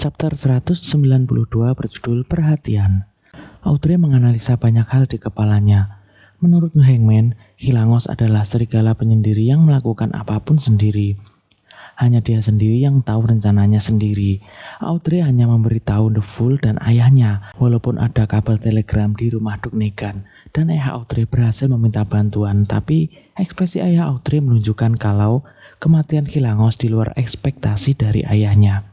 Chapter 192 berjudul Perhatian. Audrey menganalisa banyak hal di kepalanya. Menurut The Hangman, Hilangos adalah serigala penyendiri yang melakukan apapun sendiri. Hanya dia sendiri yang tahu rencananya sendiri. Audrey hanya memberitahu The Fool dan ayahnya, walaupun ada kabel telegram di rumah Duknegan, dan ayah Audrey berhasil meminta bantuan, tapi ekspresi ayah Audrey menunjukkan kalau kematian Hilangos di luar ekspektasi dari ayahnya.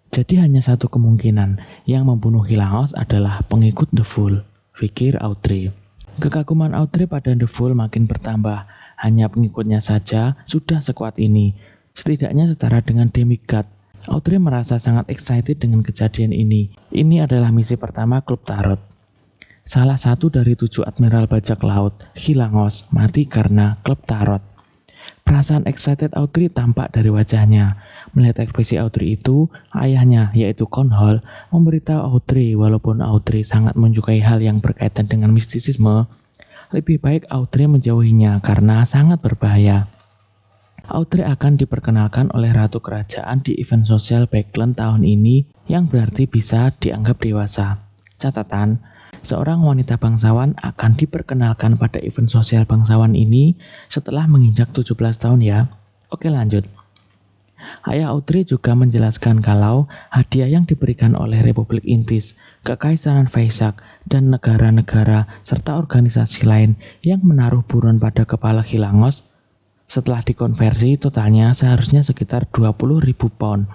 Jadi hanya satu kemungkinan, yang membunuh Hilangos adalah pengikut The Fool, pikir Audrey. Kekaguman Audrey pada The Fool makin bertambah, hanya pengikutnya saja sudah sekuat ini, setidaknya setara dengan demigod. Audrey merasa sangat excited dengan kejadian ini. Ini adalah misi pertama klub tarot. Salah satu dari 7 admiral bajak laut, Hilangos, mati karena klub tarot. Perasaan excited Audrey tampak dari wajahnya. Melihat ekspresi Audrey itu, ayahnya, yaitu Conhol, memberitahu Audrey walaupun Audrey sangat menyukai hal yang berkaitan dengan mistisisme, lebih baik Audrey menjauhinya karena sangat berbahaya. Audrey akan diperkenalkan oleh Ratu Kerajaan di event sosial Backland tahun ini yang berarti bisa dianggap dewasa. Catatan, seorang wanita bangsawan akan diperkenalkan pada event sosial bangsawan ini setelah menginjak 17 tahun ya. Oke lanjut. Ayah Audrey juga menjelaskan kalau hadiah yang diberikan oleh Republik Intis, Kekaisaran Faisak, dan negara-negara serta organisasi lain yang menaruh buruan pada kepala Hilangos setelah dikonversi totalnya seharusnya sekitar 20.000 pound.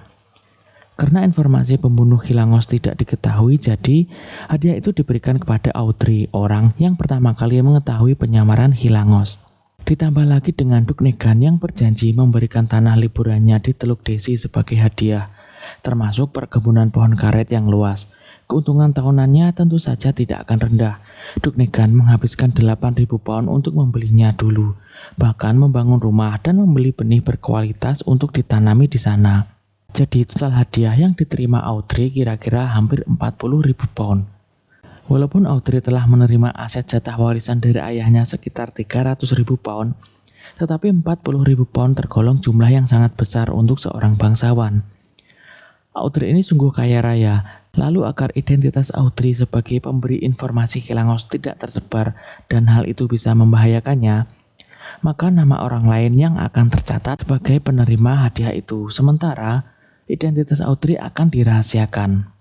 Karena informasi pembunuh Hilangos tidak diketahui, jadi hadiah itu diberikan kepada Audrey, orang yang pertama kali mengetahui penyamaran Hilangos. Ditambah lagi dengan Duknegan yang berjanji memberikan tanah liburannya di Teluk Desi sebagai hadiah, termasuk perkebunan pohon karet yang luas. Keuntungan tahunannya tentu saja tidak akan rendah. Duknegan menghabiskan 8.000 pound untuk membelinya dulu, bahkan membangun rumah dan membeli benih berkualitas untuk ditanami di sana. Jadi total hadiah yang diterima Audrey kira-kira hampir 40.000 pound. Walaupun Audrey telah menerima aset jatah warisan dari ayahnya sekitar 300.000 pound, tetapi 40.000 pound tergolong jumlah yang sangat besar untuk seorang bangsawan. Audrey ini sungguh kaya raya, lalu agar identitas Audrey sebagai pemberi informasi Hilangos tidak tersebar dan hal itu bisa membahayakannya, maka nama orang lain yang akan tercatat sebagai penerima hadiah itu, sementara identitas Audrey akan dirahasiakan.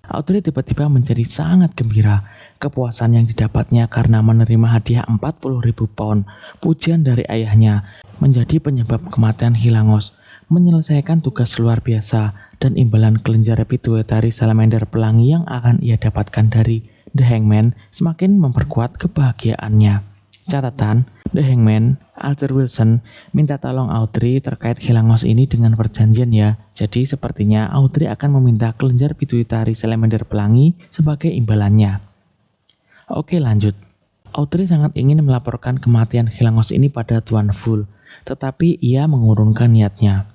Audrey tiba-tiba menjadi sangat gembira. Kepuasan yang didapatnya karena menerima hadiah 40.000 pound, pujian dari ayahnya, menjadi penyebab kematian Hilangos, menyelesaikan tugas luar biasa, dan imbalan kelenjar pituitari salamander pelangi yang akan ia dapatkan dari The Hangman semakin memperkuat kebahagiaannya. Catatan, The Hangman, Arthur Wilson, minta tolong Audrey terkait Hilangos ini dengan perjanjian ya. Jadi sepertinya Audrey akan meminta kelenjar pituitari salamander pelangi sebagai imbalannya. Oke lanjut. Audrey sangat ingin melaporkan kematian Hilangos ini pada Tuan Fool, tetapi ia mengurungkan niatnya.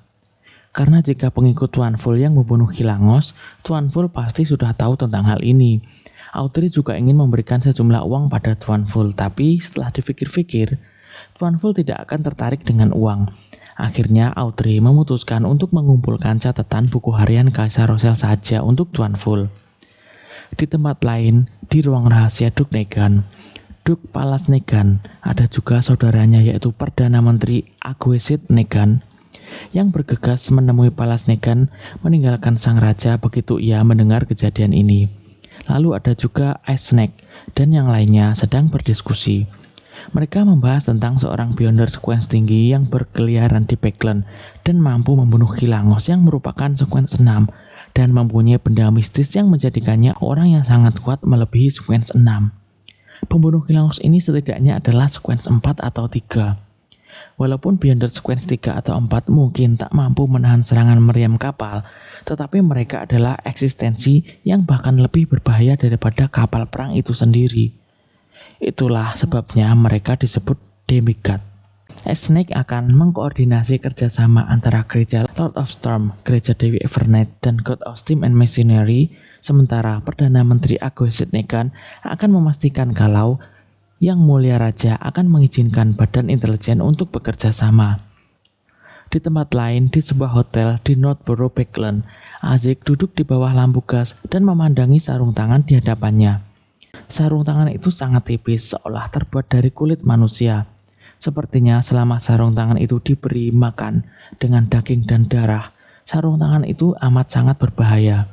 Karena jika pengikut Tuan Fool yang membunuh Hilangos, Tuan Fool pasti sudah tahu tentang hal ini. Audrey juga ingin memberikan sejumlah uang pada Tuan Fool, tapi setelah dipikir-pikir, Tuan Fool tidak akan tertarik dengan uang. Akhirnya Audrey memutuskan untuk mengumpulkan catatan buku harian Kaisar Rosel saja untuk Tuan Fool. Di tempat lain, di ruang rahasia Duknegan, Duk Palas Negan, ada juga saudaranya yaitu Perdana Menteri Aguesit Negan, yang bergegas menemui Palas Negan meninggalkan sang raja begitu ia mendengar kejadian ini. Lalu ada juga Ice Snake dan yang lainnya sedang berdiskusi. Mereka membahas tentang seorang Beyonder Sequence tinggi yang berkeliaran di Backland dan mampu membunuh Hilangos yang merupakan Sequence 6 dan mempunyai benda mistis yang menjadikannya orang yang sangat kuat melebihi Sequence 6. Pembunuh Hilangos ini setidaknya adalah Sequence 4 atau 3. Walaupun Beyonder Sequence 3 atau 4 mungkin tak mampu menahan serangan meriam kapal, tetapi mereka adalah eksistensi yang bahkan lebih berbahaya daripada kapal perang itu sendiri. Itulah sebabnya mereka disebut demigod. Snake akan mengkoordinasi kerjasama antara gereja Lord of Storm, gereja Dewi Evernight, dan God of Steam and Machinery, sementara Perdana Menteri Aguesit Negan akan memastikan kalau Yang Mulia Raja akan mengizinkan badan intelijen untuk bekerja sama. Di tempat lain, di sebuah hotel di Northborough, Backland, Azik duduk di bawah lampu gas dan memandangi sarung tangan di hadapannya. Sarung tangan itu sangat tipis, seolah terbuat dari kulit manusia. Sepertinya selama sarung tangan itu diberi makan dengan daging dan darah, sarung tangan itu amat sangat berbahaya.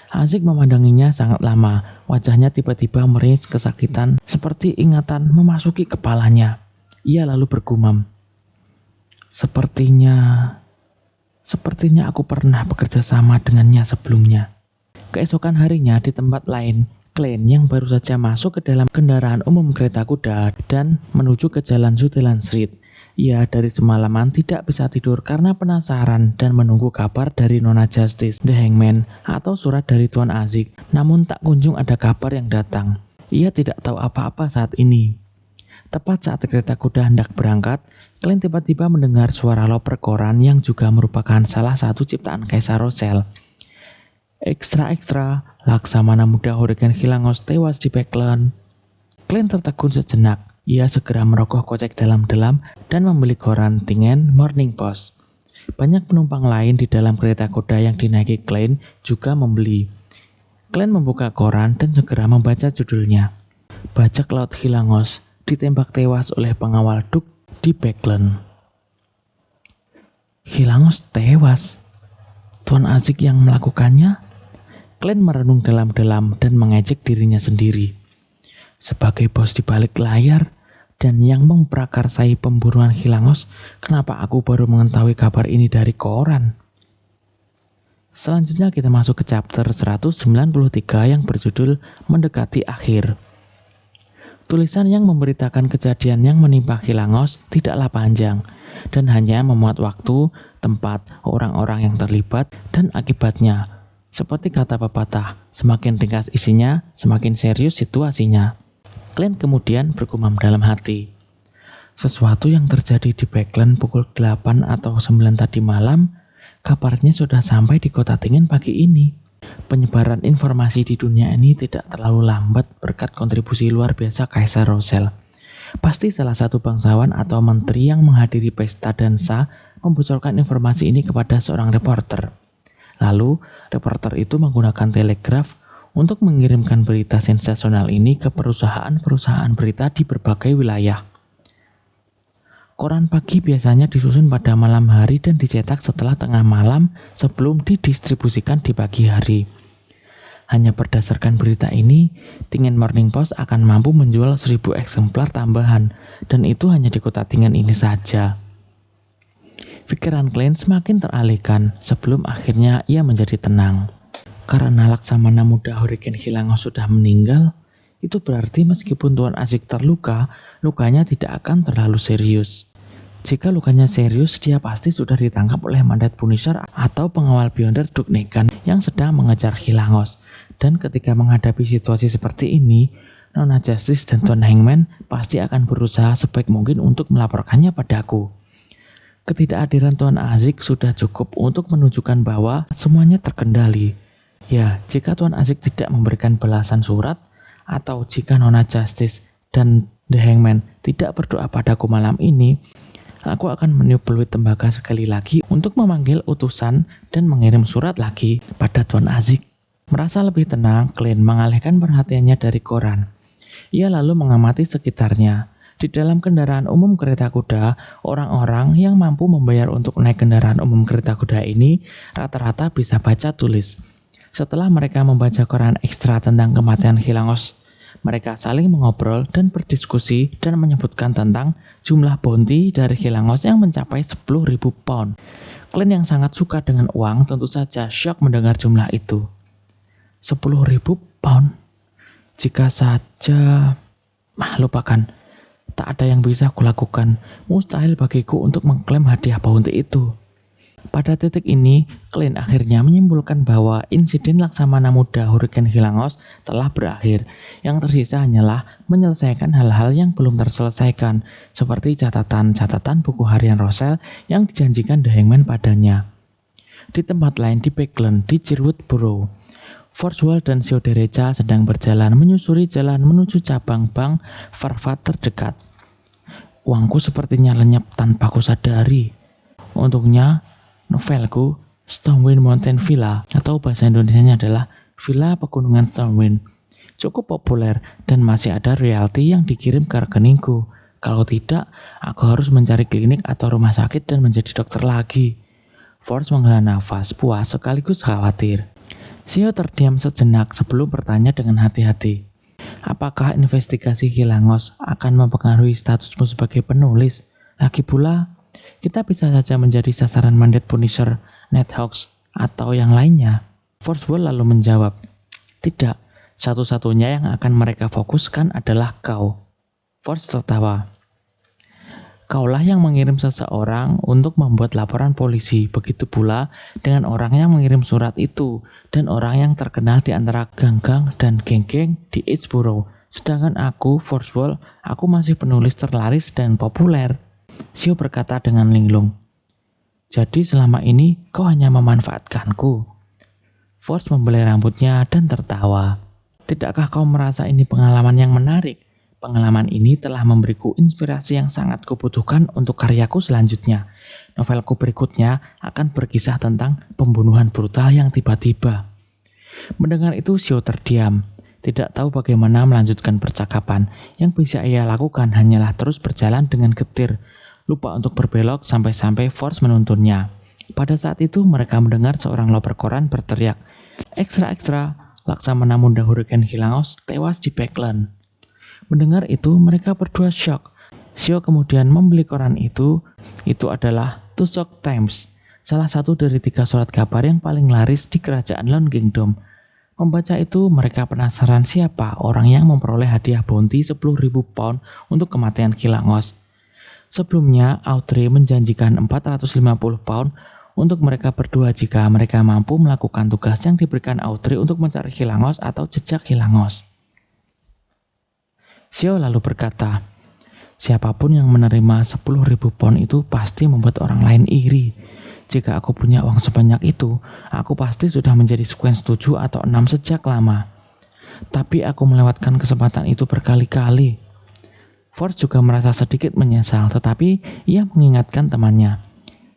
Azik memandanginya sangat lama, wajahnya tiba-tiba meringis kesakitan seperti ingatan memasuki kepalanya. Ia lalu bergumam, Sepertinya aku pernah bekerja sama dengannya sebelumnya. Keesokan harinya di tempat lain, Glenn yang baru saja masuk ke dalam kendaraan umum kereta kuda dan menuju ke jalan Sutherland Street. Ia dari semalaman tidak bisa tidur karena penasaran dan menunggu kabar dari Nona Justice, The Hangman, atau surat dari Tuan Azik. Namun tak kunjung ada kabar yang datang. Ia tidak tahu apa-apa saat ini. Tepat saat kereta kuda hendak berangkat, Glenn tiba-tiba mendengar suara loper koran yang juga merupakan salah satu ciptaan Kaisar Roselle. Ekstra, Laksamana Muda Hurricane Hilangos tewas di Backland. Glenn tertegun sejenak. Ia segera merogoh kocek dalam-dalam dan membeli koran Tingen Morning Post. Banyak penumpang lain di dalam kereta kuda yang dinaiki Glenn juga membeli. Glenn membuka koran dan segera membaca judulnya. Bajak Laut Hilangos ditembak tewas oleh pengawal Duk di Backland. Hilangos tewas? Tuan Azik yang melakukannya? Glenn merenung dalam-dalam dan mengejek dirinya sendiri. Sebagai bos di balik layar dan yang memprakarsai pemburuan Hilangos, kenapa aku baru mengetahui kabar ini dari koran? Selanjutnya kita masuk ke chapter 193 yang berjudul Mendekati Akhir. Tulisan yang memberitakan kejadian yang menimpa Hilangos tidaklah panjang dan hanya memuat waktu, tempat, orang-orang yang terlibat, dan akibatnya. Seperti kata pepatah, semakin ringkas isinya, semakin serius situasinya. Glenn kemudian bergumam dalam hati. Sesuatu yang terjadi di Backland pukul 8 atau 9 tadi malam, kabarnya sudah sampai di kota Tingen pagi ini. Penyebaran informasi di dunia ini tidak terlalu lambat berkat kontribusi luar biasa Kaisar Roselle. Pasti salah satu bangsawan atau menteri yang menghadiri pesta dansa membocorkan informasi ini kepada seorang reporter. Lalu, reporter itu menggunakan telegraf untuk mengirimkan berita sensasional ini ke perusahaan-perusahaan berita di berbagai wilayah. Koran pagi biasanya disusun pada malam hari dan dicetak setelah tengah malam sebelum didistribusikan di pagi hari. Hanya berdasarkan berita ini, Tingen Morning Post akan mampu menjual 1000 eksemplar tambahan, dan itu hanya di kota Tingen ini saja. Pikiran Glenn semakin teralihkan sebelum akhirnya ia menjadi tenang. Karena Laksamana Muda Hurricane Hilangos sudah meninggal, itu berarti meskipun Tuan Azik terluka, lukanya tidak akan terlalu serius. Jika lukanya serius, dia pasti sudah ditangkap oleh Mandat Punisher atau pengawal Beyonder Duk Negan yang sedang mengejar Hilangos. Dan ketika menghadapi situasi seperti ini, Nona Justice dan Tuan Hangman pasti akan berusaha sebaik mungkin untuk melaporkannya padaku. Ketidakhadiran Tuan Azik sudah cukup untuk menunjukkan bahwa semuanya terkendali. Ya, jika Tuan Azik tidak memberikan balasan surat, atau jika Nona Justice dan The Hangman tidak berdoa padaku malam ini, aku akan meniup peluit tembaga sekali lagi untuk memanggil utusan dan mengirim surat lagi pada Tuan Azik. Merasa lebih tenang, Glenn mengalihkan perhatiannya dari koran. Ia lalu mengamati sekitarnya. Di dalam kendaraan umum kereta kuda, orang-orang yang mampu membayar untuk naik kendaraan umum kereta kuda ini rata-rata bisa baca tulis. Setelah mereka membaca koran ekstra tentang kematian Hilangos, mereka saling mengobrol dan berdiskusi dan menyebutkan tentang jumlah bounty dari Hilangos yang mencapai 10.000 pound. Glenn yang sangat suka dengan uang tentu saja syok mendengar jumlah itu. 10.000 pound? Jika saja... lupakan. Tak ada yang bisa kulakukan. Mustahil bagiku untuk mengklaim hadiah bounty itu. Pada titik ini, Glenn akhirnya menyimpulkan bahwa insiden Laksamana Muda Hurricane Hilangos telah berakhir. Yang tersisa hanyalah menyelesaikan hal-hal yang belum terselesaikan, seperti catatan-catatan buku harian Roselle yang dijanjikan The Hangman padanya. Di tempat lain di Backland, di Sherwood Borough, Forswell dan Siodereca sedang berjalan menyusuri jalan menuju cabang bank Farfad terdekat. Uangku sepertinya lenyap tanpa ku sadari. Untungnya, novelku Stormwind Mountain Villa atau bahasa Indonesianya adalah Villa Pegunungan Stormwind cukup populer dan masih ada royalti yang dikirim ke rekeningku. Kalau tidak, aku harus mencari klinik atau rumah sakit dan menjadi dokter lagi. Force menghela nafas puas sekaligus khawatir. Shio terdiam sejenak sebelum bertanya dengan hati-hati. Apakah investigasi Hilangos akan mempengaruhi statusmu sebagai penulis? Lagi pula, kita bisa saja menjadi sasaran mandat Punisher, Nighthawks, atau yang lainnya. Forswell lalu menjawab, tidak, satu-satunya yang akan mereka fokuskan adalah kau. Force tertawa. Kaulah yang mengirim seseorang untuk membuat laporan polisi, begitu pula dengan orang yang mengirim surat itu, dan orang yang terkenal di antara gang-gang dan geng-geng di Eastborough. Sedangkan aku, Forswell, aku masih penulis terlaris dan populer. Shio berkata dengan linglung. Jadi selama ini kau hanya memanfaatkanku. Force membelai rambutnya dan tertawa. Tidakkah kau merasa ini pengalaman yang menarik? Pengalaman ini telah memberiku inspirasi yang sangat kubutuhkan untuk karyaku selanjutnya. Novelku berikutnya akan berkisah tentang pembunuhan brutal yang tiba-tiba. Mendengar itu Shio terdiam. Tidak tahu bagaimana melanjutkan percakapan. Yang bisa ia lakukan hanyalah terus berjalan dengan getir. Lupa untuk berbelok sampai-sampai Force menuntunnya. Pada saat itu mereka mendengar seorang loper koran berteriak, "Ekstra, ekstra! Laksamana Muda Hurricane Hilangos tewas di Backland." Mendengar itu, mereka berdua syok. Shio kemudian membeli koran itu. Itu adalah Tusok Times, salah satu dari 3 surat kabar yang paling laris di kerajaan Lone Kingdom. Membaca itu, mereka penasaran siapa orang yang memperoleh hadiah bounty 10.000 pound untuk kematian Hilangos. Sebelumnya, Audrey menjanjikan 450 pound untuk mereka berdua jika mereka mampu melakukan tugas yang diberikan Audrey untuk mencari Hilangos atau jejak Hilangos. Shio lalu berkata, siapapun yang menerima 10.000 pound itu pasti membuat orang lain iri. Jika aku punya uang sebanyak itu, aku pasti sudah menjadi sequence 7 atau 6 sejak lama. Tapi aku melewatkan kesempatan itu berkali-kali. Force juga merasa sedikit menyesal, tetapi ia mengingatkan temannya.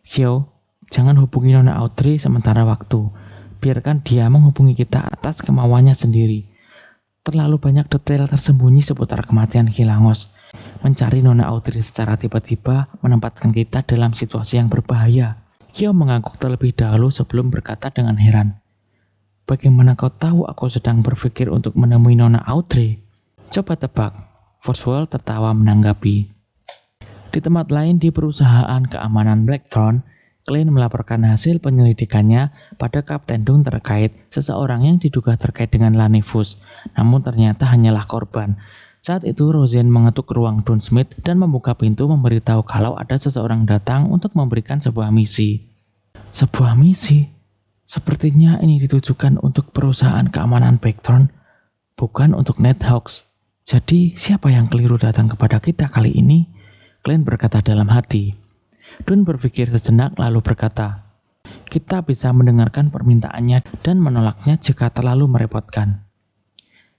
Shio, jangan hubungi Nona Audrey sementara waktu. Biarkan dia menghubungi kita atas kemauannya sendiri. Terlalu banyak detail tersembunyi seputar kematian Hilangos. Mencari Nona Audrey secara tiba-tiba menempatkan kita dalam situasi yang berbahaya. Shio mengangguk terlebih dahulu sebelum berkata dengan heran. Bagaimana kau tahu aku sedang berpikir untuk menemui Nona Audrey? Coba tebak. Forswell tertawa menanggapi. Di tempat lain di perusahaan keamanan Blackthorn, Clint melaporkan hasil penyelidikannya pada Kapten Dung terkait seseorang yang diduga terkait dengan Lanifus, namun ternyata hanyalah korban. Saat itu Roseanne mengetuk ruang Dunsmith dan membuka pintu memberitahu kalau ada seseorang datang untuk memberikan sebuah misi. Sebuah misi? Sepertinya ini ditujukan untuk perusahaan keamanan Blackthorn, bukan untuk Nighthawks. Jadi siapa yang keliru datang kepada kita kali ini? Clint berkata dalam hati. Dun berpikir sejenak lalu berkata, kita bisa mendengarkan permintaannya dan menolaknya jika terlalu merepotkan.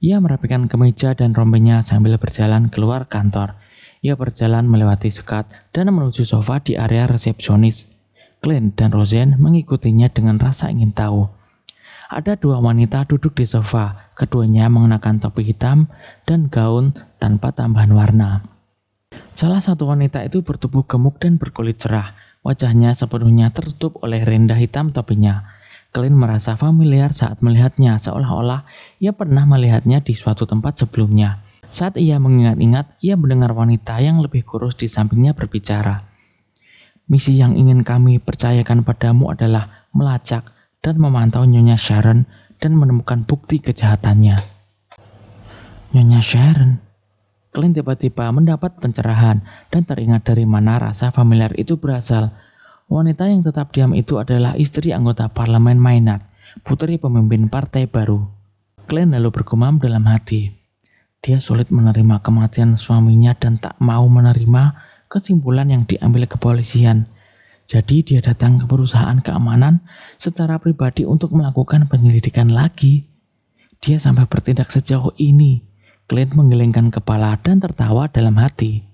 Ia merapikan kemeja dan rompenya sambil berjalan keluar kantor. Ia berjalan melewati sekat dan menuju sofa di area resepsionis. Clint dan Roseanne mengikutinya dengan rasa ingin tahu. Ada 2 wanita duduk di sofa, keduanya mengenakan topi hitam dan gaun tanpa tambahan warna. Salah satu wanita itu bertubuh gemuk dan berkulit cerah, wajahnya sepenuhnya tertutup oleh renda hitam topinya. Clint merasa familiar saat melihatnya, seolah-olah ia pernah melihatnya di suatu tempat sebelumnya. Saat ia mengingat-ingat, ia mendengar wanita yang lebih kurus di sampingnya berbicara. Misi yang ingin kami percayakan padamu adalah melacak dan memantau Nyonya Sharon dan menemukan bukti kejahatannya. Nyonya Sharon? Clint tiba-tiba mendapat pencerahan dan teringat dari mana rasa familiar itu berasal. Wanita yang tetap diam itu adalah istri anggota parlemen Maynard, putri pemimpin partai baru. Clint lalu bergumam dalam hati. Dia sulit menerima kematian suaminya dan tak mau menerima kesimpulan yang diambil kepolisian. Jadi dia datang ke perusahaan keamanan secara pribadi untuk melakukan penyelidikan lagi. Dia sampai bertindak sejauh ini. Clint menggelengkan kepala dan tertawa dalam hati.